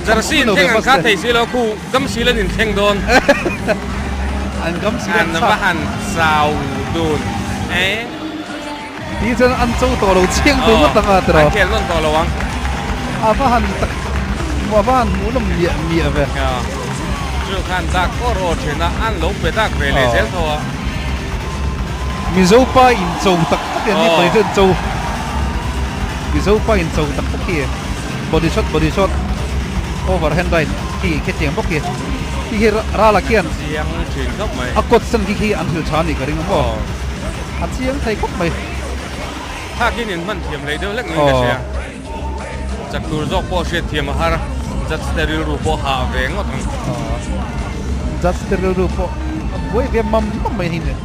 giờ xin thêm anh khát thấy xí lo khu cấm xí lên nhìn thêm đồn anh cấm xí anh nó bắt hành sao đồn ấy đi chân anh châu tổ đầu chiêng tôi mất tăng à anh kia luôn tổ lâu à bắt hành mà bắt hành muốn làm mía về chú khán giả có rồi thì nó ăn lốp về ta về lấy dễ thôi mi dâu pa in châu tắc cái này phải chân châu mi dâu pa in châu tắc kia body shot overhand right khi tiếng bốc kia khi ra là kian chiang chuyển gốc mày cột sân khi ăn thử chán này cái đúng không chiang thấy gốc màyถ้ากินมันเทียมเลยเดี๋ยวเล็กนึงก็เชียจักตัวจอกพอเชียเทียมหาจัดสเตอริลรูปหาเวงก็ทั้งจัดสเตอริลรูปโว้ยเวียนมั่มไม่เห็นเลย